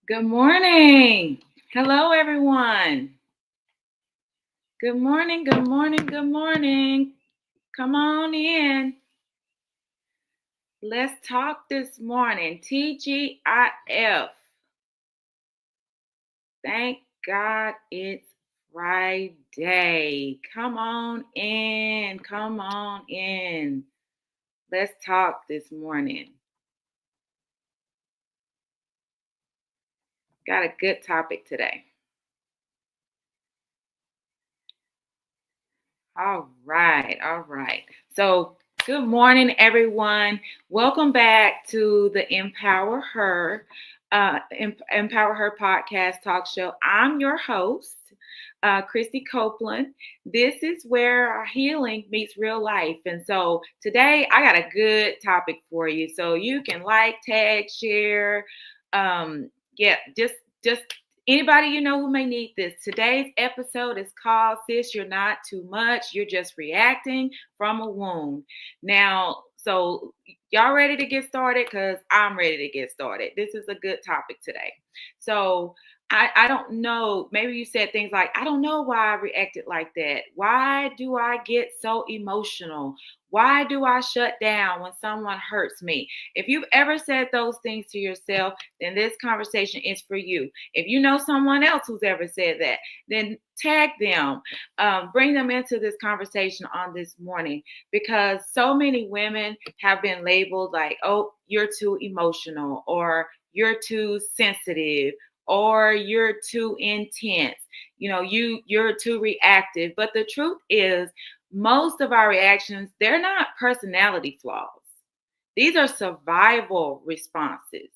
Good morning. Hello, everyone. Good morning, good morning, good morning. Come on in. Let's talk this morning. TGIF. Thank God it's Friday. Come on in. Come on in. Let's talk this morning. Got a good topic today. All right, all right. So, good morning, everyone. Welcome back to the Empower Her podcast talk show. I'm your host, Christy Copeland. This is where our healing meets real life. And so today I got a good topic for you. So you can like, tag, share. Yeah, just anybody you know who may need this. Today's episode is called Sis, You're Not Too Much. You're Just Reacting from a Wound. Now, so y'all ready to get started? Because I'm ready to get started. This is a good topic today. So I don't know. Maybe you said things like, I don't know why I reacted like that. Why do I get so emotional? Why do I shut down when someone hurts me? If you've ever said those things to yourself, then this conversation is for you. If you know someone else who's ever said that, then tag them, bring them into this conversation on this morning, because so many women have been labeled like, oh, you're too emotional, or you're too sensitive, or you're too intense. You're too reactive. But the truth is, most of our reactions, they're not personality flaws. These are survival responses.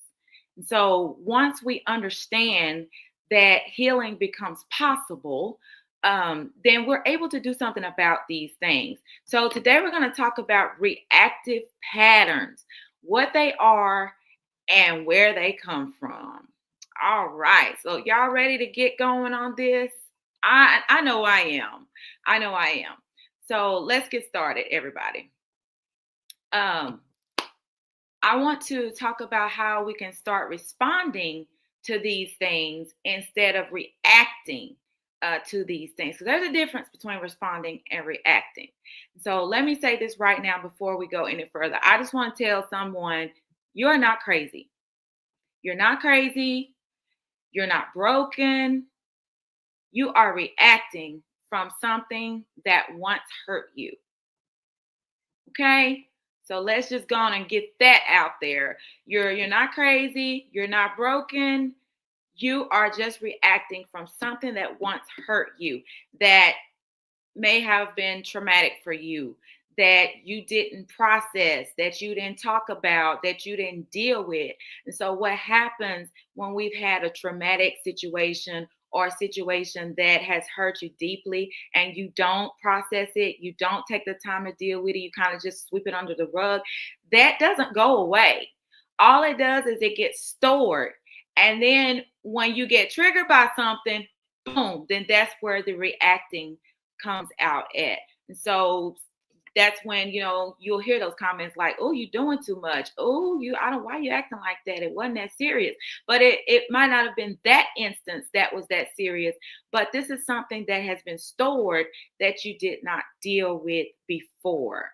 So once we understand that healing becomes possible, then we're able to do something about these things. So today we're going to talk about reactive patterns, what they are and where they come from. All right. So y'all ready to get going on this? I know I am. I know I am. So let's get started, everybody. Um, I want to talk about how we can start responding to these things instead of reacting to these things. So there's a difference between responding and reacting. So let me say this right now before we go any further. I just want to tell someone, you're not crazy. You're not crazy. You're not broken. You are reacting from something that once hurt you. Okay? So let's just go on and get that out there. You're not crazy, you're not broken. You are just reacting from something that once hurt you, that may have been traumatic for you, that you didn't process, that you didn't talk about, that you didn't deal with. And so, what happens when we've had a traumatic situation or a situation that has hurt you deeply and you don't process it, you don't take the time to deal with it, you kind of just sweep it under the rug, that doesn't go away. All it does is it gets stored. And then when you get triggered by something, boom, then that's where the reacting comes out at. And so that's when, you'll hear those comments like, oh, you're doing too much. Oh, why are you acting like that? It wasn't that serious. But it might not have been that instance that was that serious. But this is something that has been stored that you did not deal with before.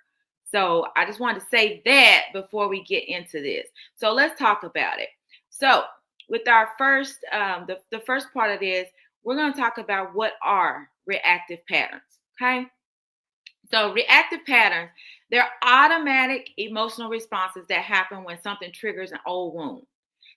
So I just wanted to say that before we get into this. So let's talk about it. So with our first, the first part of this, we're going to talk about what are reactive patterns. Okay. So reactive patterns, they're automatic emotional responses that happen when something triggers an old wound.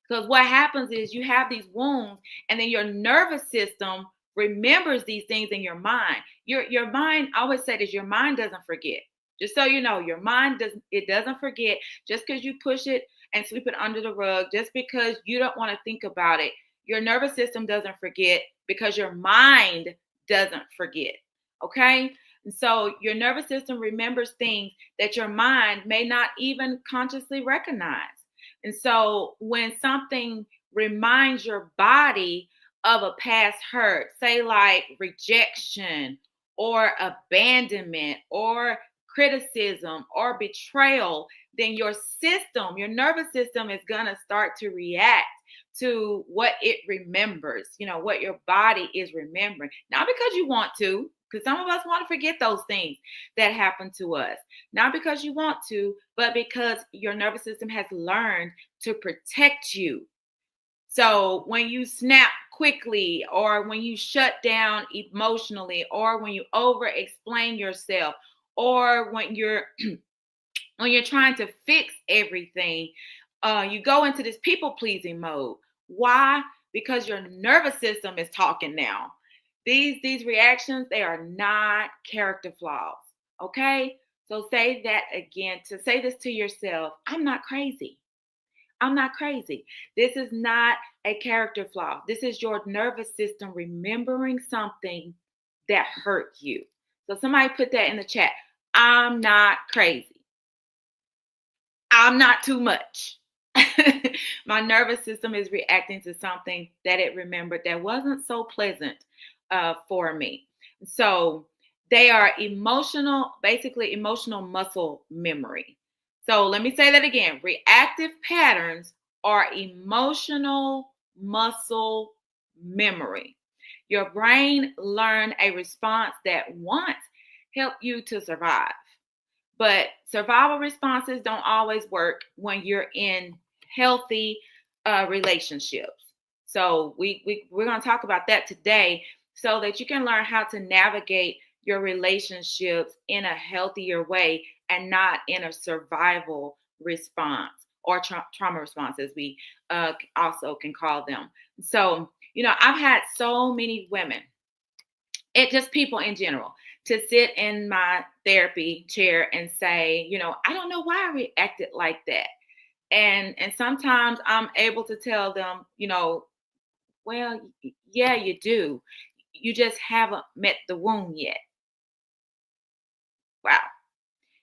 Because what happens is you have these wounds and then your nervous system remembers these things in your mind. Your mind, I always say this, your mind doesn't forget. Just so you know, your mind doesn't forget just because you push it and sweep it under the rug, just because you don't want to think about it. Your nervous system doesn't forget because your mind doesn't forget. Okay? And so your nervous system remembers things that your mind may not even consciously recognize. And so when something reminds your body of a past hurt, say like rejection or abandonment or criticism or betrayal, then your nervous system is going to start to react. to what it remembers, what your body is remembering. Not because you want to, because some of us want to forget those things that happened to us. Not because you want to, but because your nervous system has learned to protect you. So when you snap quickly, or when you shut down emotionally, or when you over explain yourself, or when you're trying to fix everything, you go into this people pleasing mode. Why? Because your nervous system is talking now. These reactions, they are not character flaws. Okay? So say that again, to say this to yourself: I'm not crazy. I'm not crazy. This is not a character flaw. This is your nervous system remembering something that hurt you. So somebody put that in the chat. I'm not crazy. I'm not too much. My nervous system is reacting to something that it remembered that wasn't so pleasant for me. So they are basically emotional muscle memory. So let me say that again. Reactive patterns are emotional muscle memory. Your brain learned a response that once helped you to survive. But survival responses don't always work when you're in healthy relationships. So we're going to talk about that today, so that you can learn how to navigate your relationships in a healthier way, and not in a survival response, or trauma response, as we also can call them. So, I've had so many women, just people in general, to sit in my therapy chair and say, I don't know why I reacted like that. And sometimes I'm able to tell them, well, yeah, you do. You just haven't met the wound yet. Wow.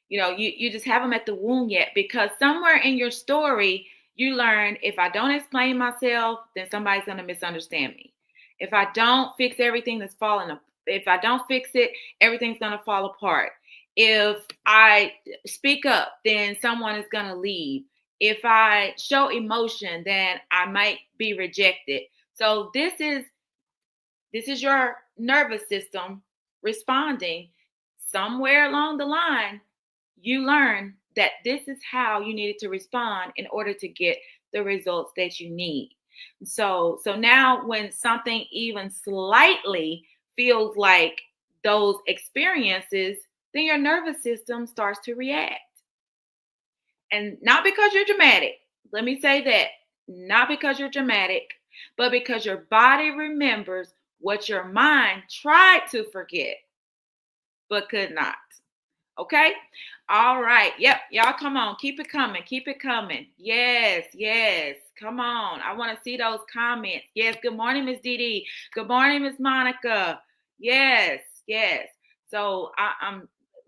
You just haven't met the wound yet, because somewhere in your story, you learned, if I don't explain myself, then somebody's going to misunderstand me. If I don't fix everything that's falling apart, if I don't fix it, everything's going to fall apart. If I speak up, then someone is going to leave. If I show emotion, then I might be rejected. So this is your nervous system responding. Somewhere along the line, you learn that this is how you needed to respond in order to get the results that you need. So now, when something even slightly feels like those experiences, then your nervous system starts to react. And not because you're dramatic. Let me say that. Not because you're dramatic, but because your body remembers what your mind tried to forget, but could not. Okay? All right. Yep. Y'all, come on. Keep it coming. Keep it coming. Yes. Yes. Come on. I want to see those comments. Yes. Good morning, Miss Dee Dee. Good morning, Miss Monica. Yes. Yes. So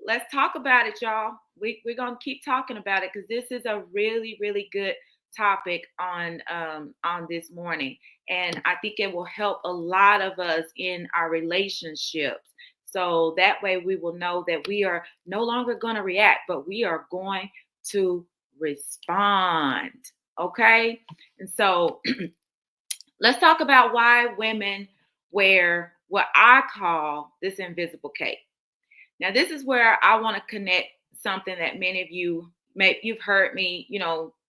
let's talk about it, y'all. We're going to keep talking about it, because this is a really, really good topic on this morning. And I think it will help a lot of us in our relationships. So that way we will know that we are no longer going to react, but we are going to respond. Okay? And so let's talk about why women wear what I call this invisible cape. Now, this is where I want to connect something that many of you've heard me,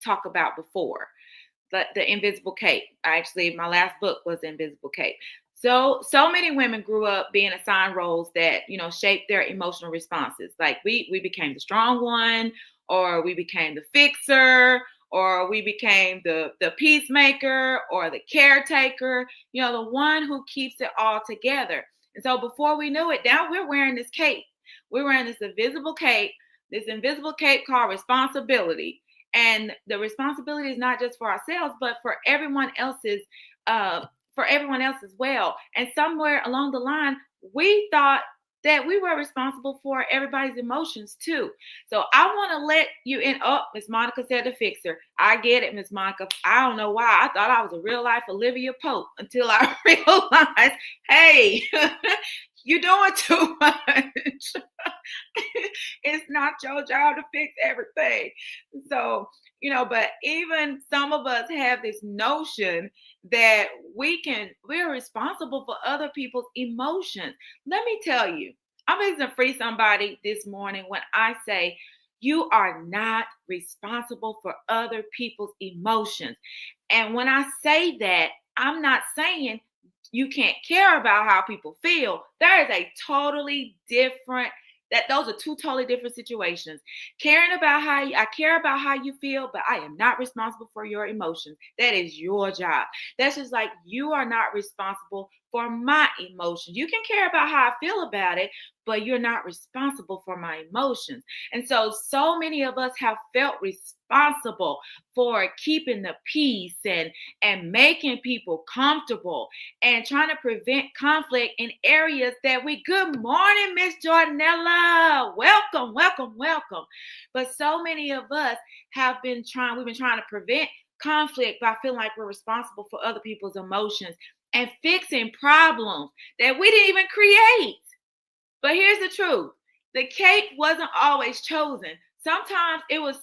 talk about before. The invisible cape. Actually, my last book was Invisible Cape. So many women grew up being assigned roles that, shaped their emotional responses. Like we became the strong one, or we became the fixer, or we became the peacemaker, or the caretaker, the one who keeps it all together. And so before we knew it, now we're wearing this cape. We're wearing this invisible cape called responsibility. And the responsibility is not just for ourselves, but for everyone else's, as well. And somewhere along the line, we thought that we were responsible for everybody's emotions too. So I want to let you in. Oh, Miss Monica said the fixer. I get it, Miss Monica. I don't know why. I thought I was a real life Olivia Pope until I realized, hey, You're doing too much. It's not your job to fix everything. So, but even some of us have this notion that we're responsible for other people's emotions. Let me tell you, I'm going to free somebody this morning when I say, you are not responsible for other people's emotions. And when I say that, I'm not saying you can't care about how people feel. There is a totally different those are two totally different situations. I care about how you feel, but I am not responsible for your emotions. That is your job. That's just like you are not responsible for my emotions. You can care about how I feel about it, but you're not responsible for my emotions. And so many of us have felt responsible for keeping the peace and making people comfortable and trying to prevent conflict in areas that good morning, Miss Jordanella. Welcome, welcome, welcome. But so many of us we've been trying to prevent conflict by feeling like we're responsible for other people's emotions and fixing problems that we didn't even create. But here's the truth. The cake wasn't always chosen. Sometimes it was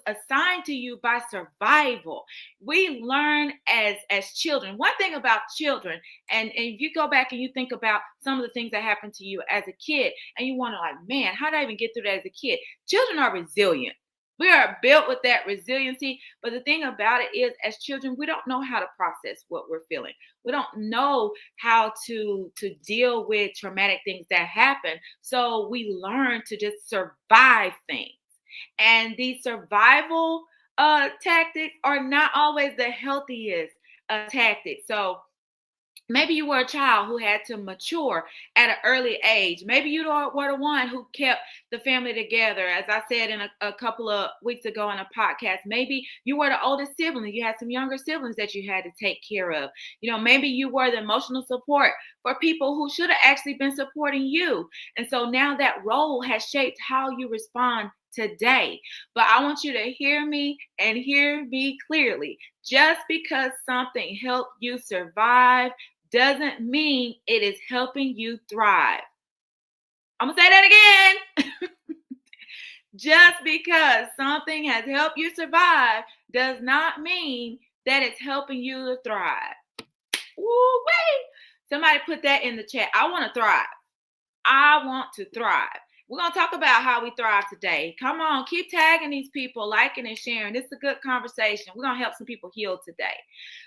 assigned to you by survival. We learn as children. One thing about children, and if you go back and you think about some of the things that happened to you as a kid, and you wonder like, man, how did I even get through that as a kid? Children are resilient. We are built with that resiliency. But the thing about it is, as children, we don't know how to process what we're feeling. We don't know how to deal with traumatic things that happen. So we learn to just survive things. And these survival tactics are not always the healthiest tactics. So maybe you were a child who had to mature at an early age. Maybe you were the one who kept the family together. As I said in a couple of weeks ago in a podcast, maybe you were the oldest sibling. You had some younger siblings that you had to take care of. Maybe you were the emotional support for people who should have actually been supporting you. And so now that role has shaped how you respond today. But I want you to hear me and hear me clearly. Just because something helped you survive doesn't mean it is helping you thrive. I'm going to say that again. Just because something has helped you survive does not mean that it's helping you to thrive. Woo-wee. Somebody put that in the chat. I want to thrive. I want to thrive. We're going to talk about how we thrive today. Come on, keep tagging these people, liking and sharing. This is a good conversation. We're going to help some people heal today.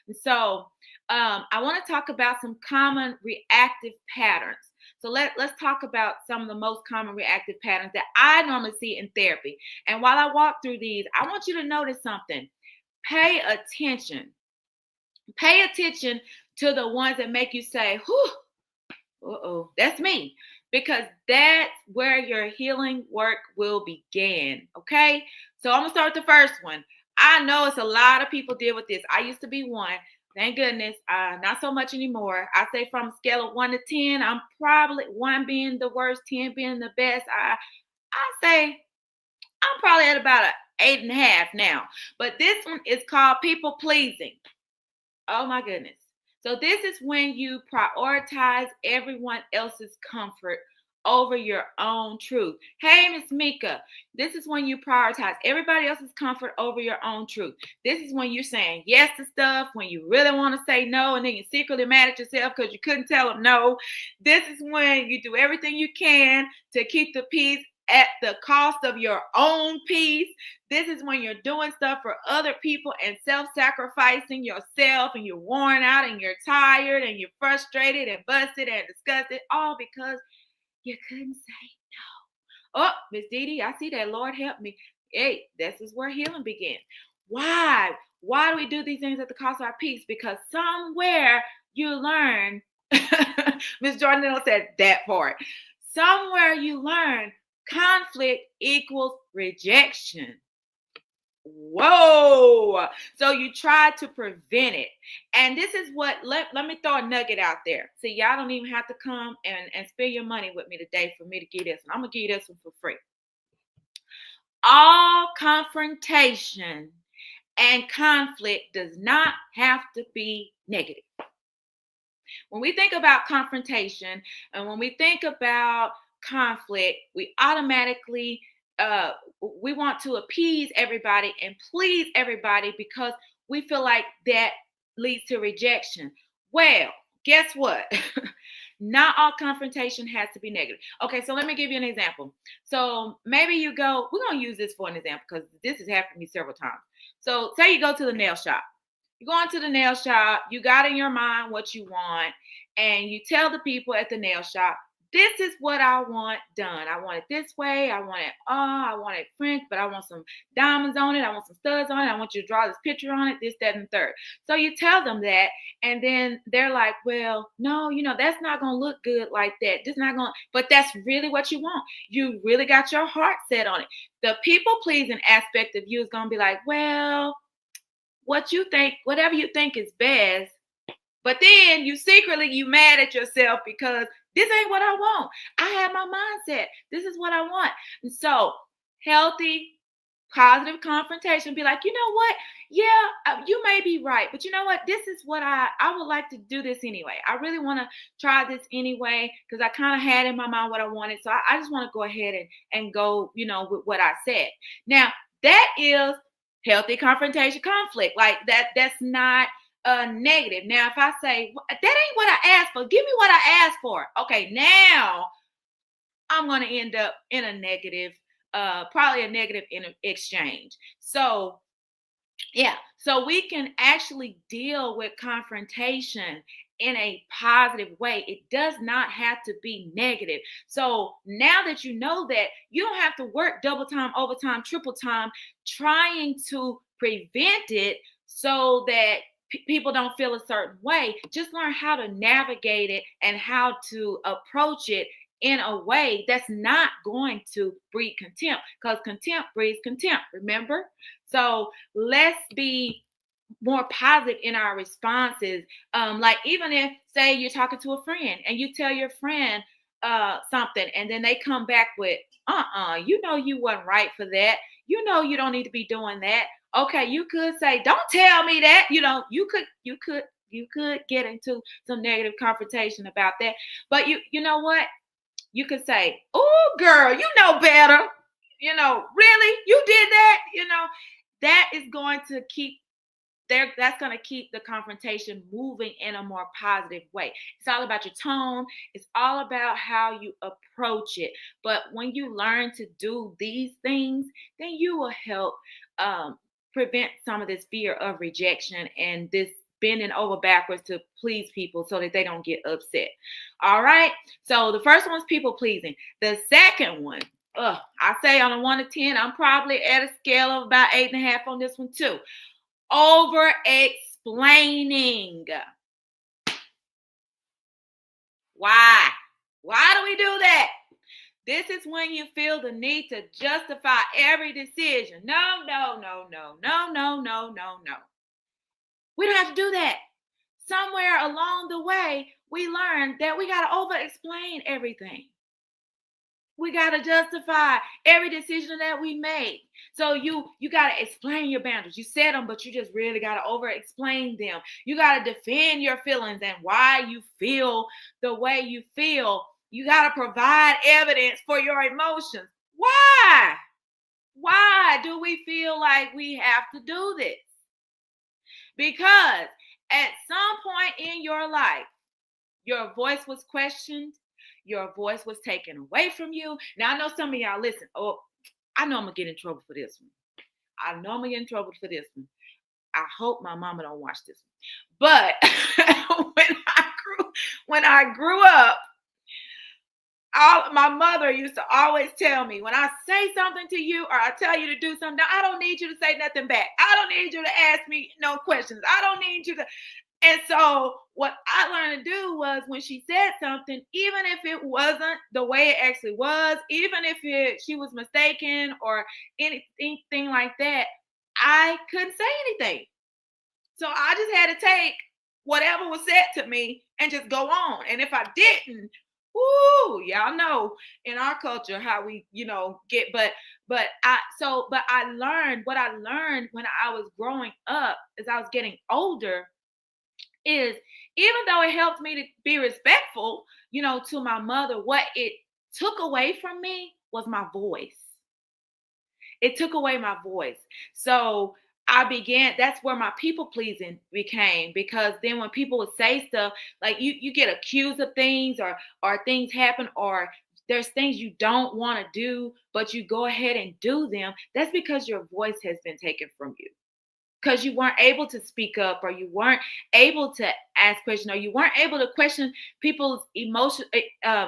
And so I want to talk about some common reactive patterns. So let's talk about some of the most common reactive patterns that I normally see in therapy. And while I walk through these, I want you to notice something. Pay attention. Pay attention to the ones that make you say, whew, uh-oh, that's me. Because that's where your healing work will begin. Okay. So I'm going to start with the first one. I know it's a lot of people deal with this. I used to be one. Thank goodness. Not so much anymore. I say from a scale of 1 to 10, I'm probably 1 being the worst, 10 being the best. I say I'm probably at about an 8.5 now. But this one is called people pleasing. Oh my goodness. So this is when you prioritize everyone else's comfort over your own truth. Hey, Miss Mika, this is when you prioritize everybody else's comfort over your own truth. This is when you're saying yes to stuff, when you really want to say no, and then you're secretly mad at yourself because you couldn't tell them no. This is when you do everything you can to keep the peace at the cost of your own peace. This is when you're doing stuff for other people and self-sacrificing yourself, and you're worn out and you're tired and you're frustrated and busted and disgusted, all because you couldn't say no. Oh, Miss Dee, I see that. Lord help me. Hey, this is where healing begins. Why? Why do we do these things at the cost of our peace? Because somewhere you learn, Miss Jordan said that part. Somewhere you learn conflict equals rejection. Whoa. So you try to prevent it. And this is what, let me throw a nugget out there. See, y'all don't even have to come and spend your money with me today for me to give this one. I'm going to give you this one for free. All confrontation and conflict does not have to be negative. When we think about confrontation and when we think about conflict, we automatically uh, we want to appease everybody and please everybody because we feel like that leads to rejection. Well, guess what? Not all confrontation has to be negative. Okay, so let me give you an example. So maybe you go, we're going to use this for an example because this has happened to me several times. So say you go to the nail shop. You go into the nail shop, you got in your mind what you want, and you tell the people at the nail shop, this is what I want done. I want it this way. I want it French, but I want some diamonds on it. I want some studs on it. I want you to draw this picture on it, this, that, and the third. So you tell them that, and then they're like, well, no, that's not going to look good like that. This not going to, but that's really what you want. You really got your heart set on it. The people pleasing aspect of you is going to be like, well, what you think, whatever you think is best, but then you mad at yourself because this ain't what I want. I have my mindset. This is what I want. And so healthy, positive confrontation, be like, you know what? Yeah, you may be right, but you know what? This is what I would like to do this anyway. I really want to try this anyway because I kind of had in my mind what I wanted. So I just want to go ahead and go, with what I said. Now, that is healthy confrontation conflict. Like that's not negative. Now, if I say that ain't what I asked for, give me what I asked for. Okay, now I'm going to end up in a negative, probably a negative exchange. So yeah, so we can actually deal with confrontation in a positive way. It does not have to be negative. So now that you know that, you don't have to work double time, overtime, triple time trying to prevent it so that people don't feel a certain way. Just learn how to navigate it and how to approach it in a way that's not going to breed contempt, because contempt breeds contempt, remember? So let's be more positive in our responses. Like even if, say, you're talking to a friend and you tell your friend something, and then they come back with, you wasn't right for that. You don't need to be doing that. Okay, you could say, don't tell me that. You could get into some negative confrontation about that. But you know what? You could say, oh, girl, you know better. Really? You did that? That is going to keep that's going to keep the confrontation moving in a more positive way. It's all about your tone. It's all about how you approach it. But when you learn to do these things, then you will help prevent some of this fear of rejection and this bending over backwards to please people so that they don't get upset. All right. So the first one's people pleasing. The second one, I say on a 1 to 10, I'm probably at a scale of about 8.5 on this one too. Over explaining. Why? Why do we do that? This is when you feel the need to justify every decision. No. We don't have to do that. Somewhere along the way, we learned that we got to over explain everything. We got to justify every decision that we make. So you got to explain your boundaries. You said them, but you just really got to over explain them. You got to defend your feelings and why you feel the way you feel. You got to provide evidence for your emotions. Why? Why do we feel like we have to do this? Because at some point in your life, your voice was questioned. Your voice was taken away from you. Now, I know some of y'all listen. Oh, I know I'm going to get in trouble for this one. I hope my mama don't watch this one. But when I grew up, my mother used to always tell me, when I say something to you or I tell you to do something, I don't need you to say nothing back. I don't need you to ask me no questions. I don't need you to. And so what I learned to do was, when she said something, even if it wasn't the way it actually was, even if she was mistaken or anything like that, I couldn't say anything. So I just had to take whatever was said to me and just go on. And if I didn't, y'all know in our culture how we, get, but I learned what I learned when I was growing up as I was getting older is even though it helped me to be respectful, to my mother, what it took away from me was my voice. It took away my voice. So that's where my people pleasing became, because then when people would say stuff like you get accused of things, or things happen, or there's things you don't want to do, but you go ahead and do them. That's because your voice has been taken from you, because you weren't able to speak up, or you weren't able to ask questions, or you weren't able to question people's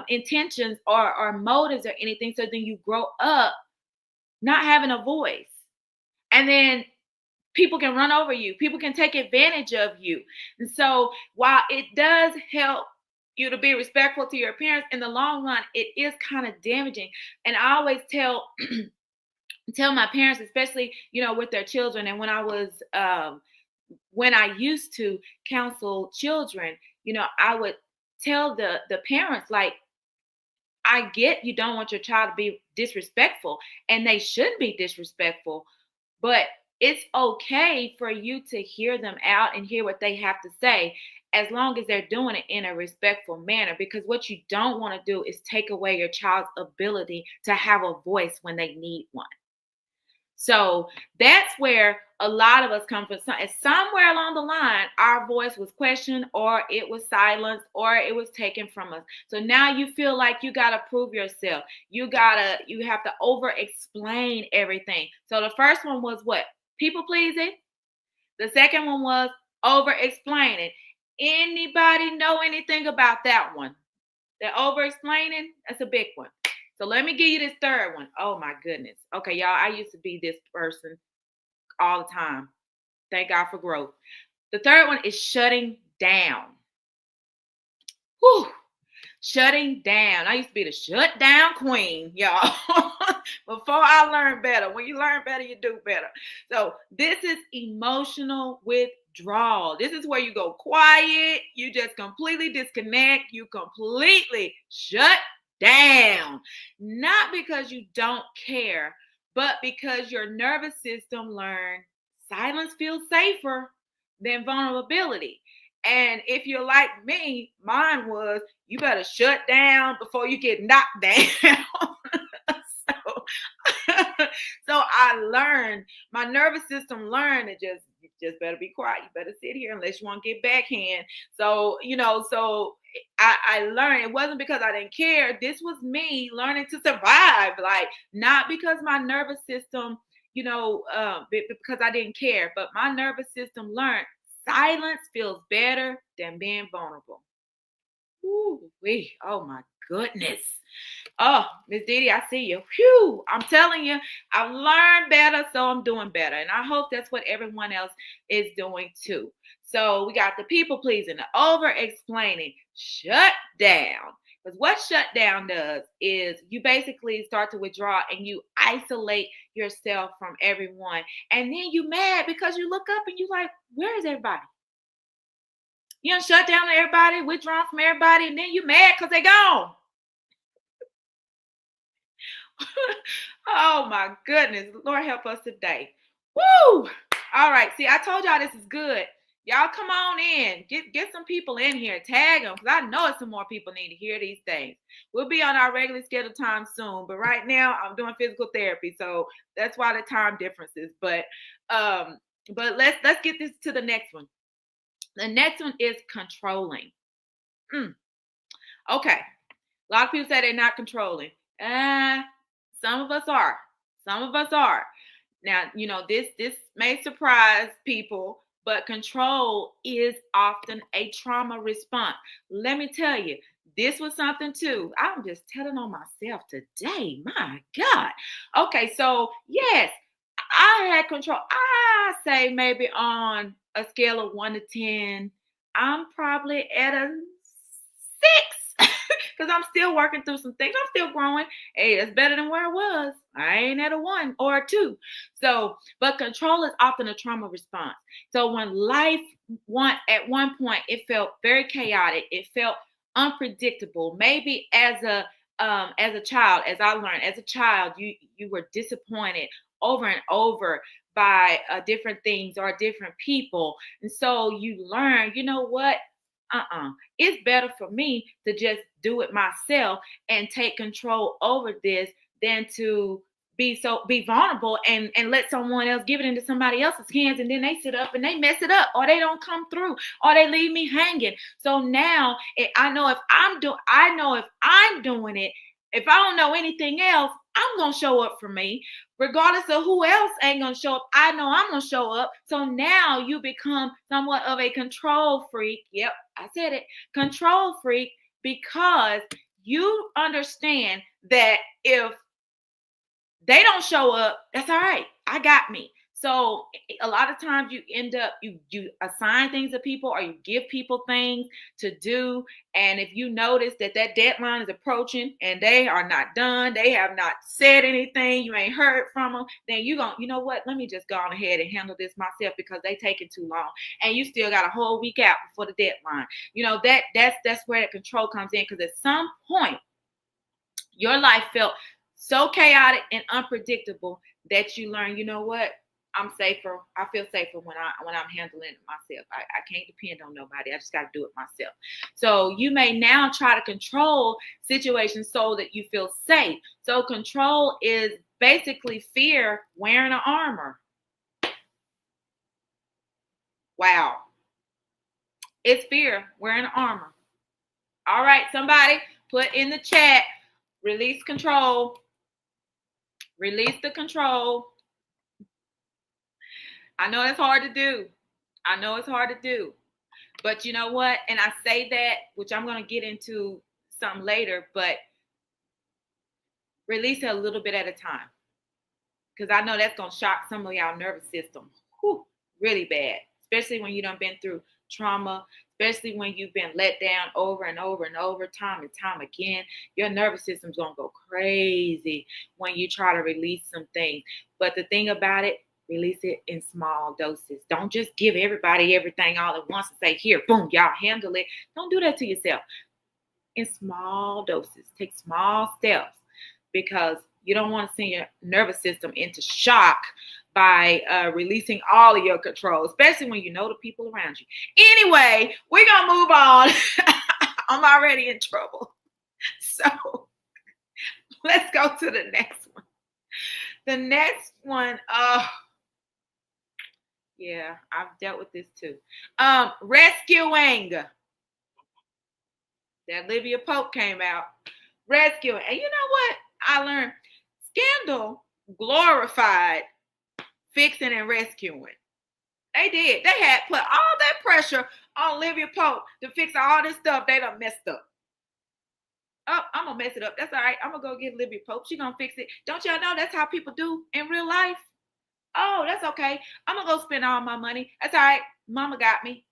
intentions, or motives, or anything. So then you grow up not having a voice. And then people can run over you. People can take advantage of you. And so while it does help you to be respectful to your parents, in the long run, it is kind of damaging. And I always tell my parents, especially, with their children. And when I used to counsel children, I would tell the parents, like, I get you don't want your child to be disrespectful, and they shouldn't be disrespectful, but it's okay for you to hear them out and hear what they have to say, as long as they're doing it in a respectful manner. Because what you don't want to do is take away your child's ability to have a voice when they need one. So that's where a lot of us come from. Somewhere along the line, our voice was questioned, or it was silenced, or it was taken from us. So now you feel like you got to prove yourself. You have to over explain everything. So the first one was what? People pleasing. The second one was over explaining. Anybody know anything about that one? The over explaining, that's a big one. So let me give you this third one. Oh my goodness. Okay, y'all, I used to be this person all the time. Thank God for growth. The third one is shutting down. Whew. Shutting down. I used to be the shut down queen, y'all. Before I learned better. When you learn better, you do better. So this is emotional withdrawal. This is where you go quiet. You just completely disconnect. You completely shut down. Not because you don't care, but because your nervous system learned silence feels safer than vulnerability. And if you're like me, mine was, you better shut down before you get knocked down. So I learned, my nervous system learned that you just better be quiet. You better sit here unless you want to get backhand. So, I learned it wasn't because I didn't care. This was me learning to survive. Like, not because my nervous system, because I didn't care, but my nervous system learned silence feels better than being vulnerable. Ooh, oh my goodness. Oh, Miss Didi, I see you. Phew, I'm telling you, I've learned better, so I'm doing better. And I hope that's what everyone else is doing too. So we got the people pleasing, the over explaining, shut down. Because what shutdown does is you basically start to withdraw and you isolate yourself from everyone. And then you mad because you look up and you like, where is everybody? You shut down everybody, withdrawn from everybody, and then you mad because they gone. Oh my goodness. Lord help us today. Woo! All right. See, I told y'all this is good. Y'all come on in. Get some people in here. Tag them, because I know some more people need to hear these things. We'll be on our regularly scheduled time soon. But right now I'm doing physical therapy. So that's why the time differences. But let's get this to the next one. The next one is controlling. Okay. A lot of people say they're not controlling. Some of us are. Some of us are. Now, this may surprise people, but control is often a trauma response. Let me tell you, this was something too. I'm just telling on myself today. My God. Okay, so yes, I had control. I say maybe on a scale of 1 to 10, I'm probably at a 6. Because I'm still working through some things. I'm still growing. Hey, it's better than where I was. I ain't at a 1 or a 2. So, but control is often a trauma response. So when life at one point, it felt very chaotic. It felt unpredictable. Maybe as a child, as I learned, as a child, you were disappointed over and over by different things or different people. And so you learn, you know what? It's better for me to just do it myself and take control over this than to be vulnerable and let someone else give it into somebody else's hands, and then they sit up and they mess it up, or they don't come through, or they leave me hanging. So now I know if I'm doing it, if I don't know anything else, I'm gonna show up for me, regardless of who else ain't gonna show up. I know I'm gonna show up. So now you become somewhat of a control freak. Yep, I said it, control freak, because you understand that if they don't show up, that's all right. I got me. So a lot of times you end up, you assign things to people, or you give people things to do. And if you notice that deadline is approaching and they are not done, they have not said anything, you ain't heard from them, then you know what, let me just go on ahead and handle this myself because they taking too long. And you still got a whole week out before the deadline. That's where the control comes in, because at some point your life felt so chaotic and unpredictable that you learn, you know what? I'm safer. I feel safer when I'm handling it myself. I can't depend on nobody. I just got to do it myself. So you may now try to control situations so that you feel safe. So control is basically fear wearing an armor. Wow. It's fear wearing an armor. All right, somebody put in the chat, release control. Release the control. I know it's hard to do. But you know what? And I say that, which I'm going to get into some later, but release it a little bit at a time. Because I know that's going to shock some of y'all nervous system. Really bad. Especially when you done been through trauma, especially when you've been let down over and over and over, time and time again. Your nervous system's going to go crazy when you try to release some things. But the thing about it, release it in small doses. Don't just give everybody everything all at once and say, here, boom, y'all handle it. Don't do that to yourself. In small doses. Take small steps, because you don't want to send your nervous system into shock by releasing all of your control, especially when you know the people around you. Anyway, we're going to move on. I'm already in trouble. So let's go to the next one. The next one, yeah, I've dealt with this too. Rescuing. That Olivia Pope came out. Rescuing. And you know what I learned? Scandal glorified fixing and rescuing. They did. They had put all that pressure on Olivia Pope to fix all this stuff they done messed up. Oh, I'm going to mess it up. That's all right. I'm going to go get Olivia Pope. She going to fix it. Don't y'all know that's how people do in real life? Oh, that's okay. I'm going to go spend all my money. That's all right. Mama got me.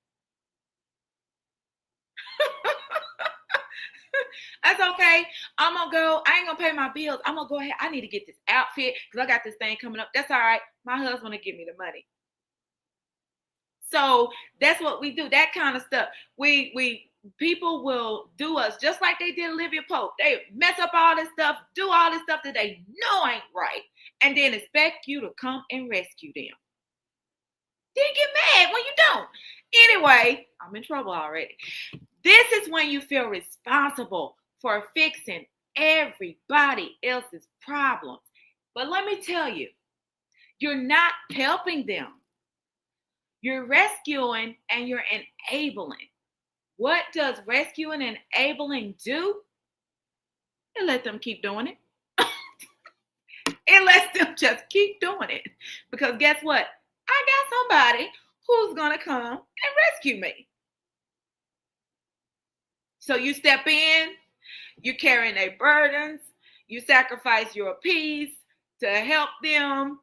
That's okay. I'm going to go. I ain't going to pay my bills. I'm going to go ahead. I need to get this outfit because I got this thing coming up. That's all right. My husband will give me the money. So that's what we do. That kind of stuff. People will do us just like they did Olivia Pope. They mess up all this stuff, do all this stuff that they know ain't right, and then expect you to come and rescue them. Then get mad when you don't. Anyway, I'm in trouble already. This is when you feel responsible for fixing everybody else's problems. But let me tell you, you're not helping them. You're rescuing and you're enabling. What does rescuing and enabling do? It lets them keep doing it. It lets them just keep doing it. Because guess what? I got somebody who's going to come and rescue me. So you step in, you're carrying their burdens, you sacrifice your peace to help them,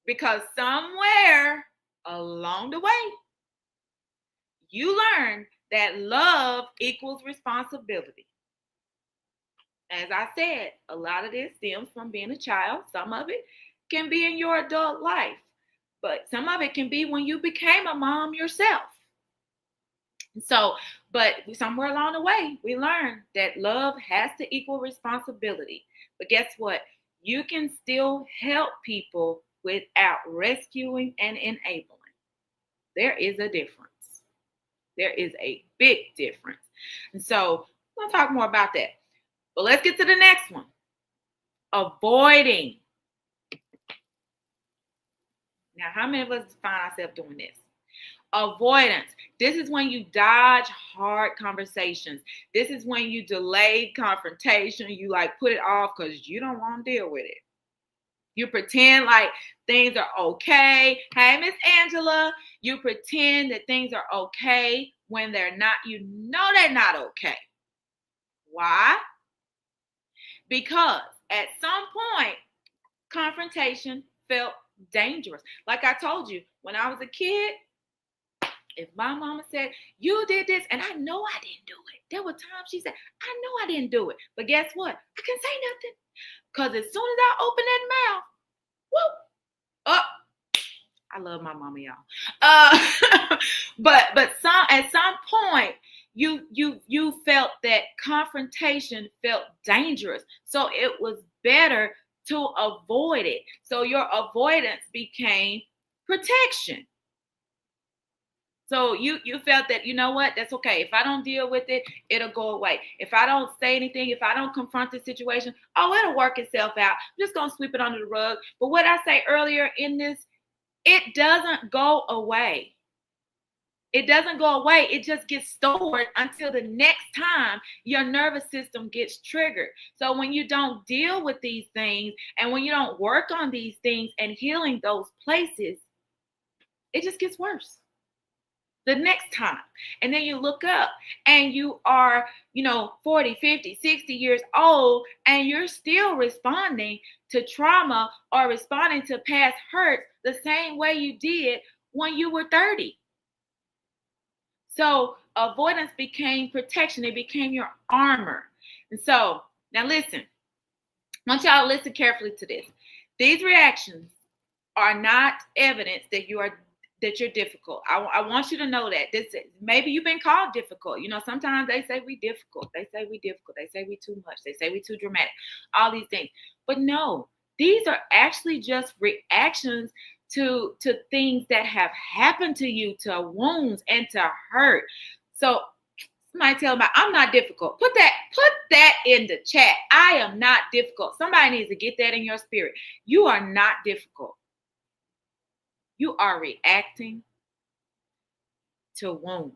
because somewhere along the way, you learn that love equals responsibility. As I said, a lot of this stems from being a child. Some of it can be in your adult life, but some of it can be when you became a mom yourself. So, but somewhere along the way, we learn that love has to equal responsibility. But guess what? You can still help people without rescuing and enabling. There is a difference. There is a big difference. And so we'll talk more about that. But let's get to the next one. Avoiding. Now, how many of us find ourselves doing this? Avoidance. This is when you dodge hard conversations. This is when you delay confrontation. You like put it off because you don't want to deal with it. You pretend like things are okay. Hey, Miss Angela. You pretend that things are okay when they're not. You know they're not okay. Why? Because at some point, confrontation felt dangerous. Like I told you, when I was a kid, if my mama said, you did this, and I know I didn't do it. There were times she said, I know I didn't do it. But guess what? I couldn't say nothing. Because as soon as I open that mouth, whoop, up. I love my mama, y'all. But at some point, you felt that confrontation felt dangerous. So it was better to avoid it. So your avoidance became protection. So you felt that, you know what, that's okay. If I don't deal with it, it'll go away. If I don't say anything, if I don't confront the situation, it'll work itself out. I'm just going to sweep it under the rug. But what I say earlier in this, it doesn't go away. It doesn't go away. It just gets stored until the next time your nervous system gets triggered. So when you don't deal with these things and when you don't work on these things and healing those places, it just gets worse the next time. And then you look up and you are, 40, 50, 60 years old, and you're still responding to trauma or responding to past hurt the same way you did when you were 30. So avoidance became protection. It became your armor. And so now listen, I want y'all to listen carefully to this. These reactions are not evidence that you're difficult. I want you to know that. Maybe you've been called difficult. Sometimes they say we difficult. They say we difficult. They say we too much. They say we too dramatic. All these things. But no, these are actually just reactions to things that have happened to you, to wounds and to hurt. So somebody tell me, I'm not difficult. Put that in the chat. I am not difficult. Somebody needs to get that in your spirit. You are not difficult. You are reacting to wounds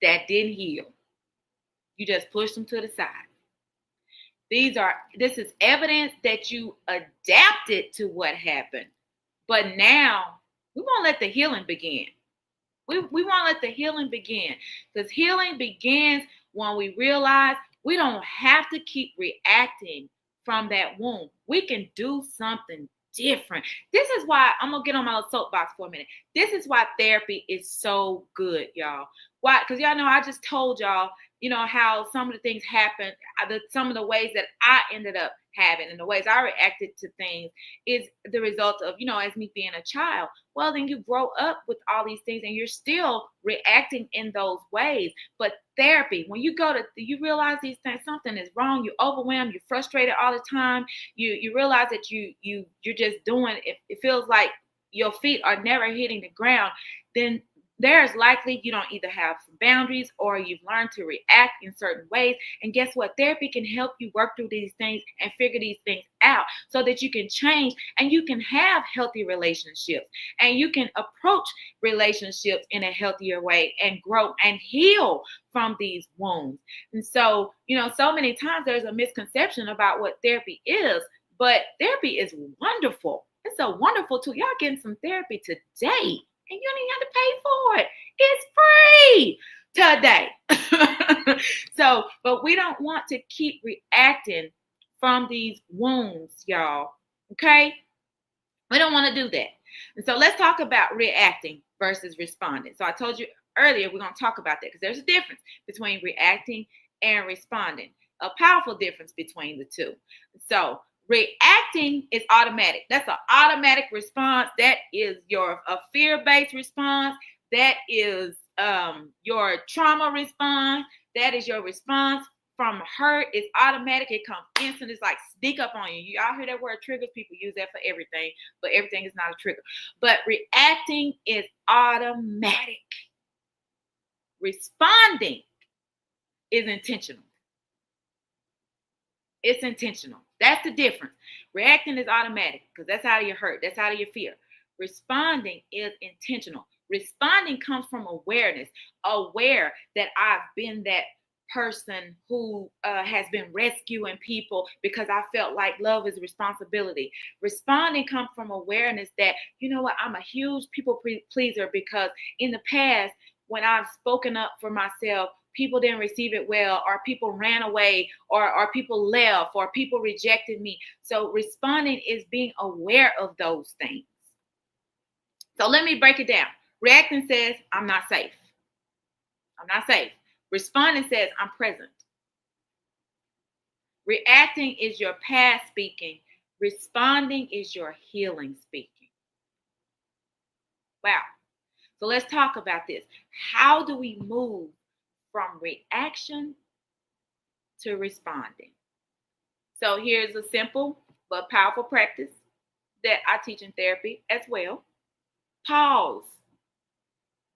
that didn't heal. You just push them to the side. This is evidence that you adapted to what happened. But now we won't let the healing begin. We won't let the healing begin, because healing begins when we realize we don't have to keep reacting from that wound. We can do something different. This is why I'm going to get on my soapbox for a minute. This is why therapy is so good, y'all. Why? Because y'all know I just told y'all, how some of the things happened, some of the ways that I ended up having and the ways I reacted to things is the result of, as me being a child. Well, then you grow up with all these things and you're still reacting in those ways. But therapy, when you you realize these things, something is wrong, you're overwhelmed, you're frustrated all the time, you realize that you're just doing it feels like your feet are never hitting the ground, then there's likely you don't either have some boundaries or you've learned to react in certain ways. And guess what? Therapy can help you work through these things and figure these things out so that you can change and you can have healthy relationships and you can approach relationships in a healthier way and grow and heal from these wounds. And so, so many times there's a misconception about what therapy is, but therapy is wonderful. It's a wonderful tool. Y'all getting some therapy today. And you don't even have to pay for it. It's free today. So, but we don't want to keep reacting from these wounds, y'all. Okay? We don't want to do that. And so let's talk about reacting versus responding. So I told you earlier, we're going to talk about that because there's a difference between reacting and responding. A powerful difference between the two. So reacting is automatic. That's an automatic response. That is a fear-based response. That is your trauma response. That is your response from hurt, it's automatic. It comes instant. It's like sneak up on you. Y'all hear that word triggers? People use that for everything, but everything is not a trigger. But reacting is automatic. Responding is intentional. It's intentional. That's the difference. Reacting is automatic because that's out of your hurt. That's out of your fear. Responding is intentional. Responding comes from awareness, aware that I've been that person who has been rescuing people because I felt like love is responsibility. Responding comes from awareness that, you know what, I'm a huge people pleaser because in the past, when I've spoken up for myself, people didn't receive it well, or people ran away, or people left, or people rejected me. So responding is being aware of those things. So let me break it down. Reacting says, I'm not safe. I'm not safe. Responding says, I'm present. Reacting is your past speaking. Responding is your healing speaking. Wow. So let's talk about this. How do we move from reaction to responding? So here's a simple but powerful practice that I teach in therapy as well. Pause.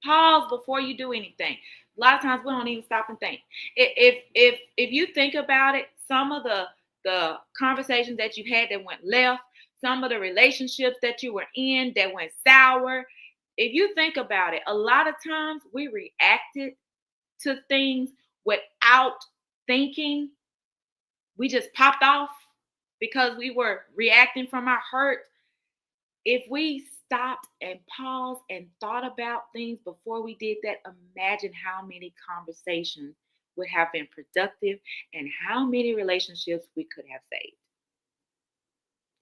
Pause before you do anything. A lot of times we don't even stop and think. If you think about it, some of the conversations that you had that went left, some of the relationships that you were in that went sour, if you think about it, a lot of times we reacted to things without thinking. We just popped off because we were reacting from our hurt. If we stopped and paused and thought about things before we did that, imagine how many conversations would have been productive and how many relationships we could have saved.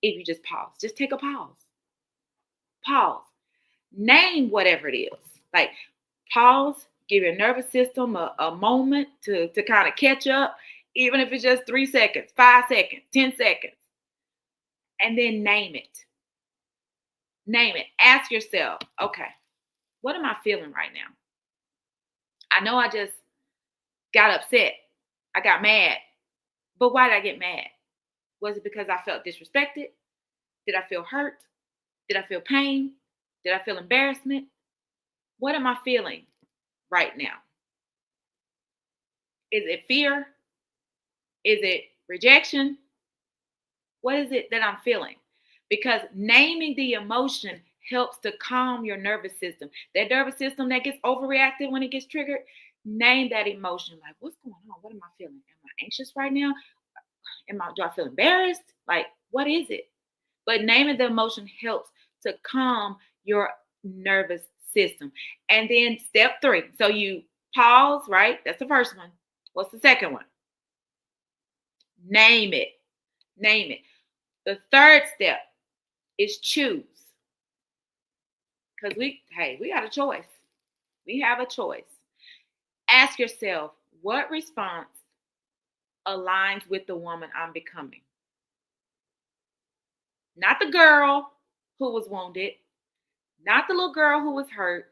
If you just pause, just take a pause. Pause. Name whatever it is. Like pause, give your nervous system a moment to kind of catch up, even if it's just 3 seconds, 5 seconds, 10 seconds. And then name it. Name it. Ask yourself, okay, what am I feeling right now? I know I just got upset. I got mad. But why did I get mad? Was it because I felt disrespected? Did I feel hurt? Did I feel pain? Did I feel embarrassment? What am I feeling right now? Is it fear? Is it rejection? What is it that I'm feeling? Because naming the emotion helps to calm your nervous system. That nervous system that gets overreacted when it gets triggered, name that emotion. Like, what's going on? What am I feeling? Am I anxious right now? Do I feel embarrassed? Like, what is it? But naming the emotion helps to calm your nervous system. And then step 3. So you pause, right? That's the first one. What's the second one? Name it. Name it. The third step is choose. Because we got a choice. We have a choice. Ask yourself, what response aligns with the woman I'm becoming? Not the girl who was wounded, not the little girl who was hurt,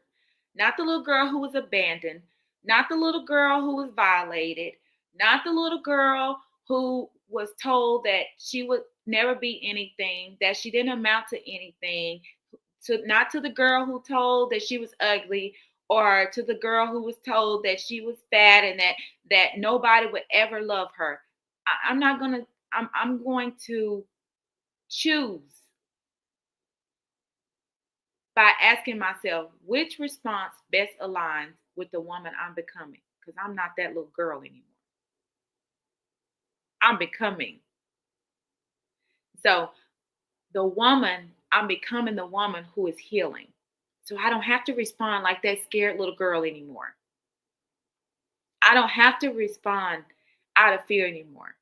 not the little girl who was abandoned, not the little girl who was violated, not the little girl who was told that she would never be anything, that she didn't amount to anything, not to the girl who told that she was ugly, or to the girl who was told that she was fat and that nobody would ever love her. I'm going to choose by asking myself which response best aligns with the woman I'm becoming, because I'm not that little girl anymore. I'm becoming. So I'm becoming the woman who is healing. So I don't have to respond like that scared little girl anymore. I don't have to respond out of fear anymore.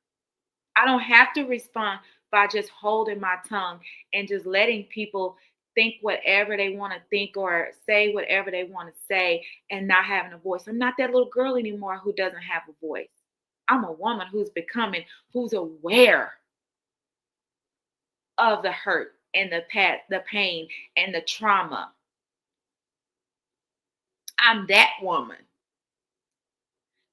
I don't have to respond by just holding my tongue and just letting people think whatever they want to think or say whatever they want to say and not having a voice. I'm not that little girl anymore who doesn't have a voice. I'm a woman who's aware of the hurt and the pain and the trauma. I'm that woman.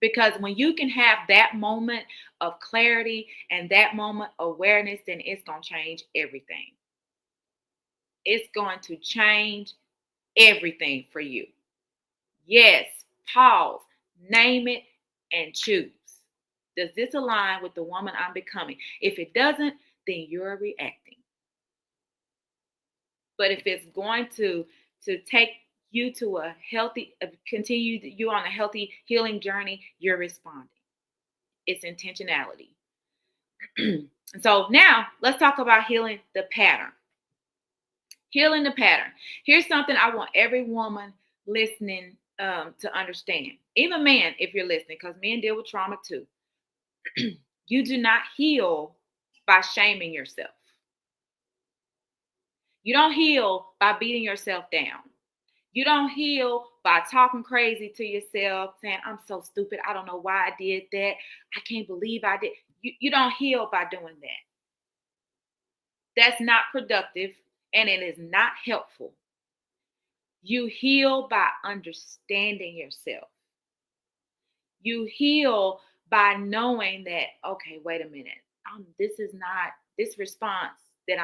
Because when you can have that moment of clarity and that moment of awareness, then it's going to change everything. It's going to change everything for you. Yes, pause, name it, and choose. Does this align with the woman I'm becoming? If it doesn't, then you're reacting. But if it's going to take you to a healthy, continue you on a healthy healing journey, you're responding. It's intentionality. So now let's talk about healing the pattern. Healing the pattern. Here's something I want every woman listening to understand. Even men, if you're listening, because men deal with trauma too. You do not heal by shaming yourself. You don't heal by beating yourself down. You don't heal by talking crazy to yourself, saying, I'm so stupid. I don't know why I did that. I can't believe I did. You don't heal by doing that. That's not productive and it is not helpful. You heal by understanding yourself. You heal by knowing that, okay, wait a minute. This is not this response that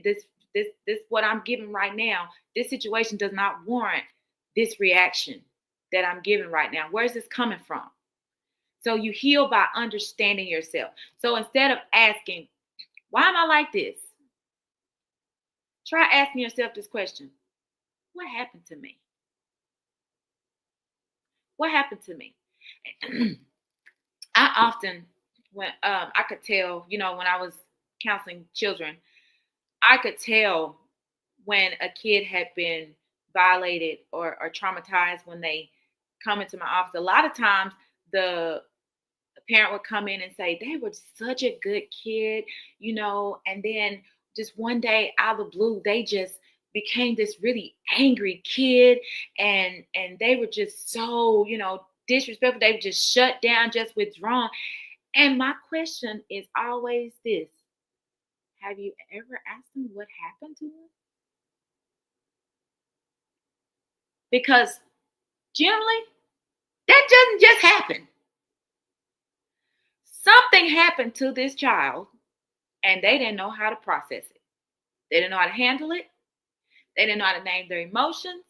this what I'm giving right now. This situation does not warrant this reaction that I'm giving right now. Where's this coming from? So you heal by understanding yourself. So instead of asking, why am I like this? Try asking yourself this question. What happened to me? What happened to me? I often, when I could tell, when I was counseling children, I could tell when a kid had been violated or traumatized when they come into my office. A lot of times the parent would come in and say, they were such a good kid, and then just one day out of the blue, they just became this really angry kid and they were just so, disrespectful. They were just shut down, just withdrawn. And my question is always this. Have you ever asked them what happened to them? Because generally, that doesn't just happen. Something happened to this child and they didn't know how to process it. They didn't know how to handle it. They didn't know how to name their emotions.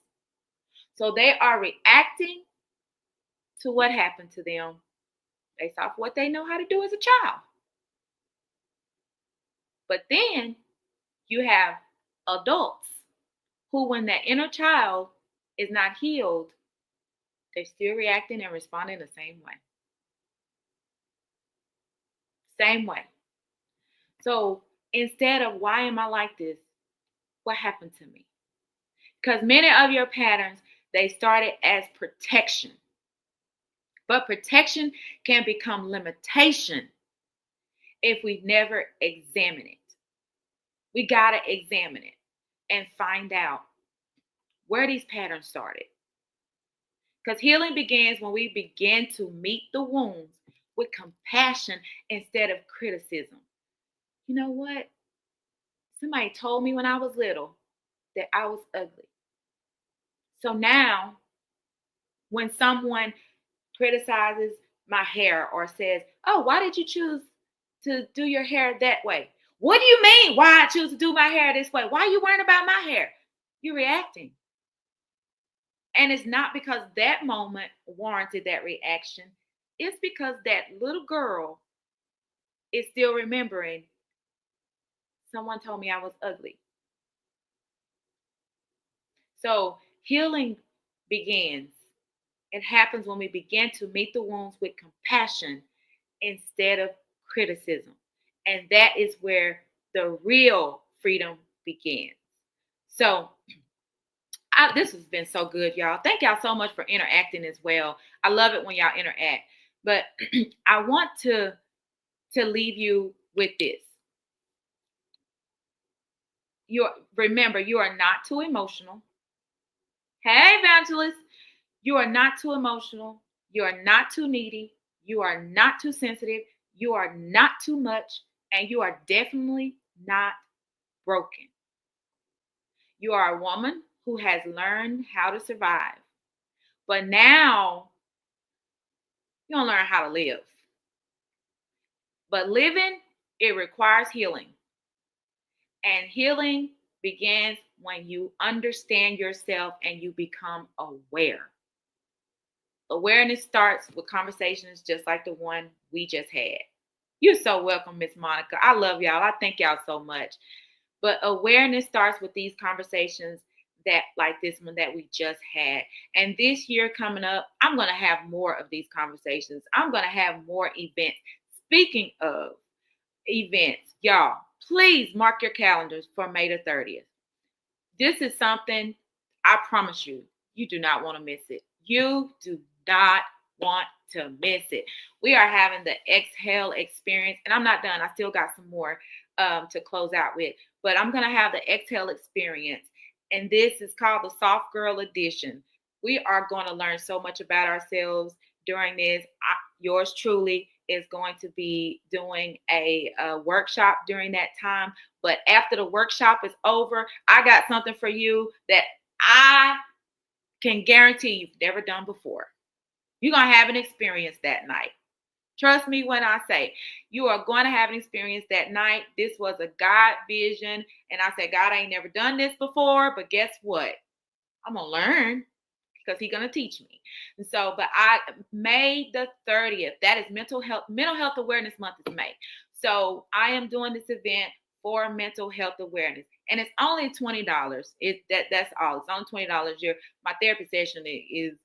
So they are reacting to what happened to them based off what they know how to do as a child. But then you have adults who, when that inner child is not healed, they're still reacting and responding the same way. Same way. So instead of why am I like this, what happened to me? Because many of your patterns, they started as protection. But protection can become limitation if we never examine it. We got to examine it and find out where these patterns started. Because healing begins when we begin to meet the wounds with compassion instead of criticism. You know what? Somebody told me when I was little that I was ugly. So now, when someone criticizes my hair or says, oh, why did you choose to do your hair that way? What do you mean, why I choose to do my hair this way? Why are you worrying about my hair? You're reacting. And it's not because that moment warranted that reaction. It's because that little girl is still remembering someone told me I was ugly. So healing begins. It happens when we begin to meet the wounds with compassion instead of criticism. And that is where the real freedom begins. So this has been so good, y'all. Thank y'all so much for interacting as well. I love it when y'all interact. But I want to leave you with this. Remember, you are not too emotional. Hey, evangelist, you are not too emotional. You are not too needy. You are not too sensitive. You are not too much. And you are definitely not broken. You are a woman who has learned how to survive. But now You're going to learn how to live. But living, it requires healing. And healing begins when you understand yourself and you become aware. Awareness starts with conversations just like the one we just had. You're so welcome, Miss Monica. I love y'all. I thank y'all so much. But awareness starts with these conversations that like this one that we just had. And this year coming up, I'm going to have more of these conversations. I'm going to have more events. Speaking of events, y'all, please mark your calendars for May the 30th. This is something I promise you, you do not want to miss it. You do not want to miss it. We are having the Exhale experience, and I'm not done. I still got some more to close out with, but I'm going to have the Exhale experience, and this is called the Soft Girl Edition. We are going to learn so much about ourselves during this. Yours truly is going to be doing a workshop during that time. But after the workshop is over, I got something for you that I can guarantee you've never done before. You're going to have an experience that night. Trust me when I say you are going to have an experience that night. This was a God vision. And I said, God, I ain't never done this before. But guess what? I'm going to learn because he's going to teach me. And so, but May the 30th, that is mental health awareness month is May. So I am doing this event for mental health awareness. And it's only $20. That's all. It's only $20. My therapy session is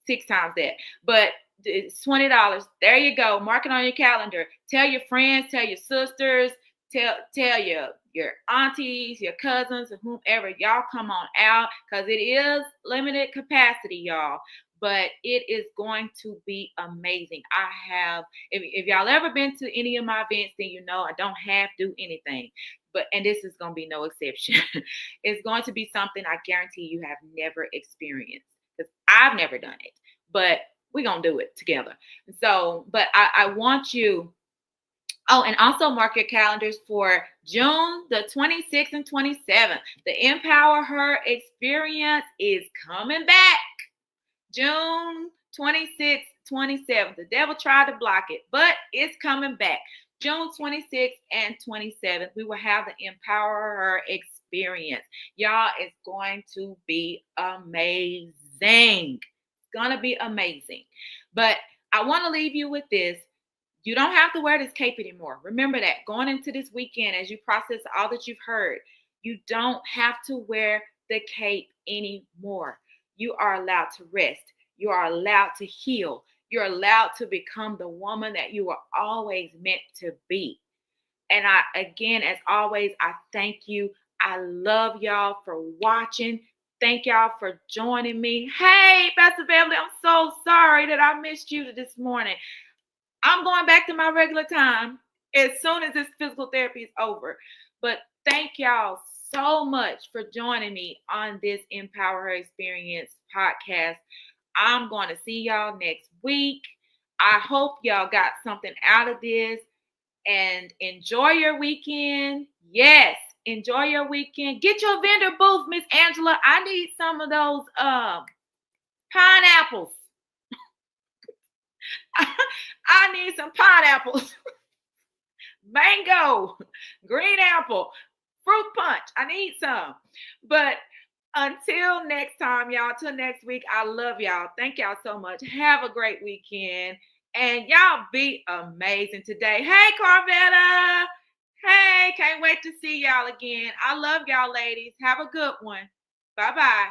6 times that. But it's $20. There you go. Mark it on your calendar. Tell your friends, tell your sisters, tell your aunties, your cousins, or whomever. Y'all come on out because it is limited capacity, y'all. But it is going to be amazing. If y'all ever been to any of my events, then you know I don't have to do anything. And this is going to be no exception. It's going to be something I guarantee you have never experienced because I've never done it. But we're going to do it together. So, but I want you. Oh, and also mark your calendars for June the 26th and 27th. The EmpowHER experience is coming back. June 26th, 27th. The devil tried to block it, but it's coming back. June 26th and 27th, we will have the EmpowHER experience. Y'all, it's going to be amazing. It's going to be amazing. But I want to leave you with this. You don't have to wear this cape anymore. Remember that going into this weekend, as you process all that you've heard, you don't have to wear the cape anymore. You are allowed to rest. You are allowed to heal. You're allowed to become the woman that you were always meant to be. And again, as always, I thank you. I love y'all for watching. Thank y'all for joining me. Hey, Pastor Family, I'm so sorry that I missed you this morning. I'm going back to my regular time as soon as this physical therapy is over. But thank y'all so much for joining me on this EmpowHER Experience podcast. I'm going to see y'all next week. I hope y'all got something out of this and enjoy your weekend. Yes, enjoy your weekend. Get your vendor booth, Miss Angela. I need some of those pineapples. I need some pineapples, mango, green apple, fruit punch. I need some. But until next time, y'all, till next week, I love y'all. Thank y'all so much. Have a great weekend. And y'all be amazing today. Hey, Carvetta. Hey, can't wait to see y'all again. I love y'all, ladies. Have a good one. Bye-bye.